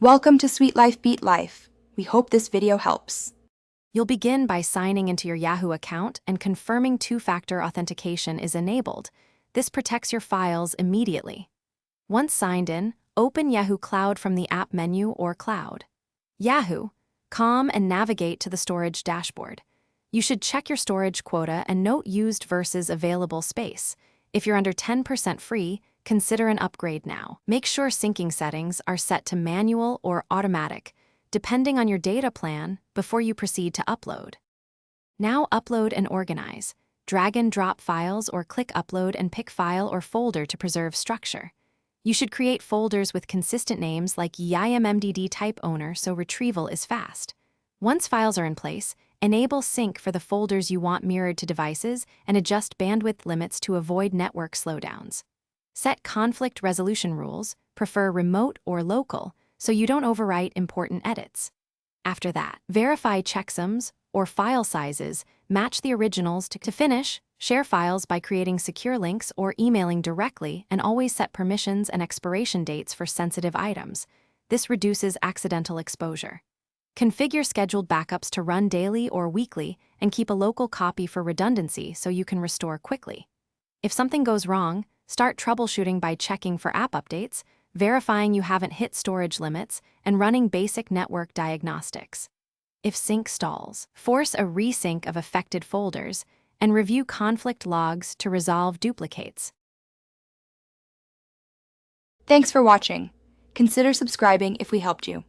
Welcome to Sweet Life Beat Life. We hope this video helps. You'll begin by signing into your Yahoo account and confirming two-factor authentication is enabled. This protects your files immediately. Once signed in, open Yahoo Cloud from the app menu or Cloud. Yahoo, and navigate to the storage dashboard. You should check your storage quota and note used versus available space. If you're under 10% free, consider an upgrade now. Make sure syncing settings are set to manual or automatic, depending on your data plan, before you proceed to upload. Now upload and organize. Drag and drop files or click upload and pick file or folder to preserve structure. You should create folders with consistent names like YIMMDD type owner so retrieval is fast. Once files are in place, enable sync for the folders you want mirrored to devices and adjust bandwidth limits to avoid network slowdowns. Set conflict resolution rules, prefer remote or local, so you don't overwrite important edits. After that, verify checksums or file sizes match the originals to finish. Share files by creating secure links or emailing directly, and always set permissions and expiration dates for sensitive items. This reduces accidental exposure. Configure scheduled backups to run daily or weekly and keep a local copy for redundancy so you can restore quickly. If something goes wrong, start troubleshooting by checking for app updates, verifying you haven't hit storage limits, and running basic network diagnostics. If sync stalls, force a resync of affected folders and review conflict logs to resolve duplicates. Thanks for watching. Consider subscribing if we helped you.